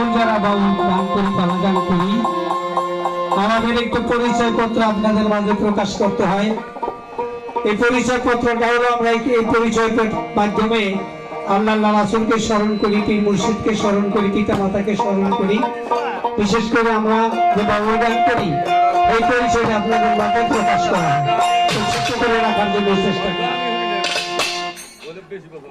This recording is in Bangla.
বাউল যারা বাউল গান করি তারা গান করি, আমাদের একটু পরিচয় পত্র আপনাদের মাঝে প্রকাশ করতে হয়। এই পরিচয় পত্রটা হলো আমরা এই পরিচয় মাধ্যমে আল্লাহ রাসূলকে স্মরণ করি, পীর মুর্শিদকে স্মরণ করি, পিতা মাতাকে স্মরণ করি। বিশেষ করে আমরা যে বাউল গান করি এই পরিচয়টা আপনাদের মাঝে প্রকাশ করা হয়, ছোট করে রাখার জন্য চেষ্টা করি। বেশি কথা